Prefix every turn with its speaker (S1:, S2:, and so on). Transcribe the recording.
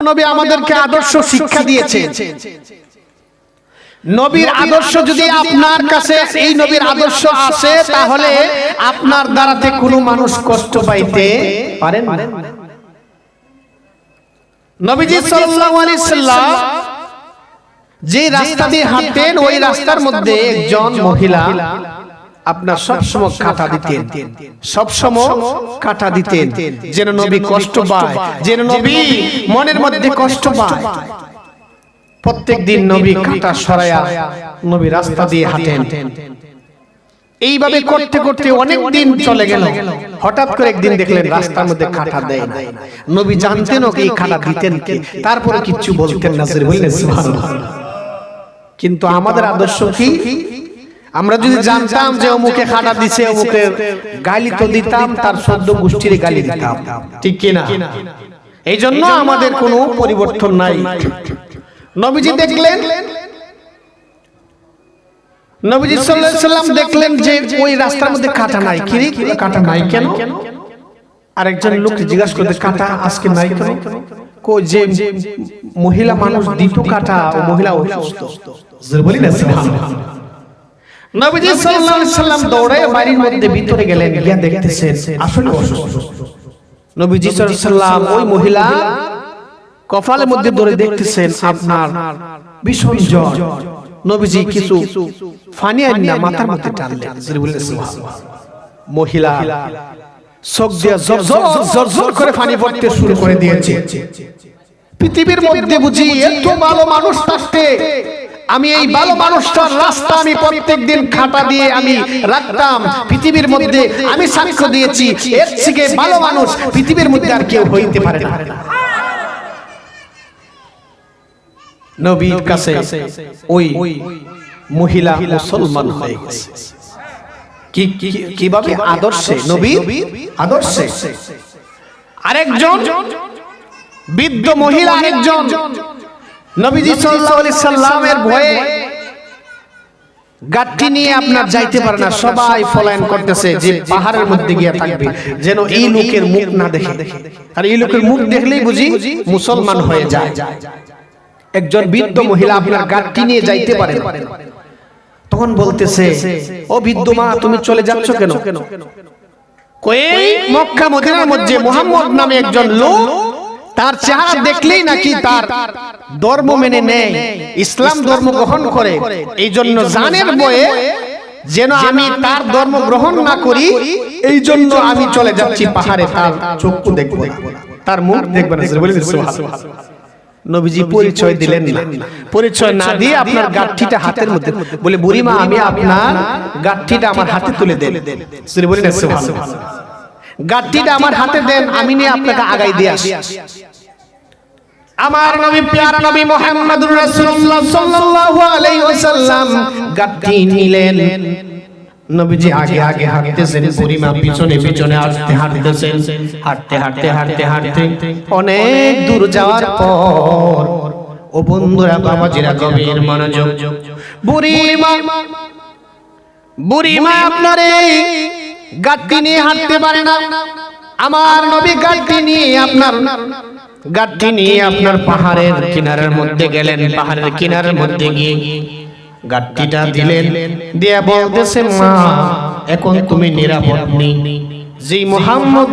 S1: নবী আমাদেরকে আদর্শ শিক্ষা দিয়েছেন। নবীর আদর্শ যদি আপনার কাছে এই নবীর আদর্শ আসে, তাহলে আপনার দ্বারাতে কোনো মানুষ কষ্ট পাইতে পারেন না। নবীজি সাল্লাল্লাহু আলাইহি সাল্লাম যে রাস্তা দিয়ে হাঁটতেন, ওই রাস্তার মধ্যে একজন মহিলা আপনার সবসময় কাঁটা দিতেন, সবসময় কাঁটা দিতেন, যেন নবী কষ্ট পায়, যেন নবী মনের মধ্যে কষ্ট পায়। প্রত্যেক দিন নবী কাঁটা সরায়া নবী রাস্তা দিয়ে হাঁটেন। এইভাবে করতে করতে অনেক দিন চলে গেল। হঠাৎ করে একদিন দেখলেন রাস্তার মধ্যে কাঁটা দেয় না। নবী জানতেন ওকে এই কাঁটা দিতেন কি, তারপরে কিচ্ছু বলতেন না। বললেন সুবহানাল্লাহ। কিন্তু আমাদের আদর্শ কি? আমরা যদি জানতাম যে অমুকে কাঁটা দিছে, অমুকে গালি তো দিতাম, তার সদ্য গোষ্ঠীর গালি দিতাম, ঠিক কিনা? এই জন্য আমাদের কোনো পরিবর্তন নাই। নবীজি দেখলেন, নবীজি সাল্লাল্লাহু আলাইহি সাল্লাম দেখলেন যে ওই রাস্তার মধ্যে কাঁটা নাই। কি রে, কাঁটা নাই কেন? আরেকজন লোককে জিজ্ঞাসা করতে, কাঁটা আজকে নাই কেন? কো যে মহিলা মানুষ দিত কাঁটা, ও মহিলা অসুস্থ। বলি না সুবহানাল্লাহ। নবীজি সাল্লাল্লাহু আলাইহি সাল্লাম দৌড়ে বাড়ির মধ্যে ভিতরে গেলেন, গিয়া দেখতেছেন আসলে অসুস্থ। নবীজি সাল্লাল্লাহু আলাইহি সাল্লাম ওই মহিলা কপালের মধ্যে ধরে দেখতেছেন আপনার ভীষণ জ্বর। নবীজি কিছু পানি আনিয়া মাথার মধ্যে টানলেন। মহিলা চোখ দিয়ে জর করে পানি পড়তে শুরু করে দিয়েছে। পৃথিবীর মধ্যে বুঝি এত ভালো মানুষ থাকতে, আমি এই ভালো মানুষটার রাস্তা আমি প্রত্যেকদিন কাঁটা দিয়ে আমি রাখতাম। পৃথিবীর মধ্যে আমি সাক্ষ্য দিয়েছি, এর থেকে ভালো মানুষ পৃথিবীর মধ্যে আর কেউ হইতে পারে না। নবীর কাছে ওই মহিলা মুসলমান হয়ে গেছে। কিভাবে? আদর্শে, নবীর আদর্শে। আরেকজন বৃদ্ধ মহিলা, আরেকজন নবীজি সাল্লাল্লাহু আলাইহি সাল্লামের ভয়ে গাড়ি নিয়ে আপনার যাইতে পারে না। সবাই পলায়ন করতেছে যে পাহাড়ের মধ্যে গিয়া থাকবে, যেন এই লোকের মুখ না দেখে। আর এই লোকের মুখ দেখলেই বুঝি মুসলমান হয়ে যায়। একজন বৃদ্ধ মহিলা আপনার গাড়ি নিয়ে যাইতে পারে না। তখন বলতেছে, ও বৃদ্ধ মা, তুমি চলে যাচ্ছ কেন? কই মক্কা মদিনার মধ্যে মুহাম্মদ নামে একজন লোক, তার চেহারা দেখলেই নাকি তার ধর্ম মেনে নেয়, ইসলাম ধর্ম গ্রহণ করে। এই জন্য জানের বয়ে যেন আমি তার ধর্ম গ্রহণ না করি, এই জন্য আমি চলে যাচ্ছি পাহাড়ে। তার চক্ষু দেখবো না, তার মুখ দেখবো না। নবীজি পরিচয় দিলেন না। পরিচয় না দিয়ে আপনার গাঁঠিটা হাতের মধ্যে বলে, বুড়িমা আমি আপনার গাঁঠিটা আমার হাতে তুলে দেন। বলি না সুবহানাল্লাহ। গাঁঠিটা আমার হাতে দেন, আমি নিয়ে আপনাকে আগাই দিয়ে আসি। আমার নবী, প্যারা নবী মুহাম্মদুর রাসূলুল্লাহ সাল্লাল্লাহু আলাইহি ওয়াসাল্লাম গাঁঠি নিলেন। নবীজি আগে আগে হাঁটতেছেন, বুড়িমা পিছনে পিছনে হাঁটতেছেন। হাঁটতে হাঁটতে হাঁটতে হাঁটতে অনেক দূর যাওয়ার পর, ও বন্ধুরা বাবাজিরা গভীর মনোযোগ, বুড়িমা আপনার এই গাড়ি নিয়ে হাঁটতে পারে না। আমার নবী গাড়ি নিয়ে আপনার পাহাড়ের কিনারের মধ্যে গেলেন। পাহাড়ের কিনারের মধ্যে গিয়ে গাড়িটা দিলেন, দিয়া বলতেছে, মা এখন তুমি নিরাপদ নেই। যে মুহাম্মদ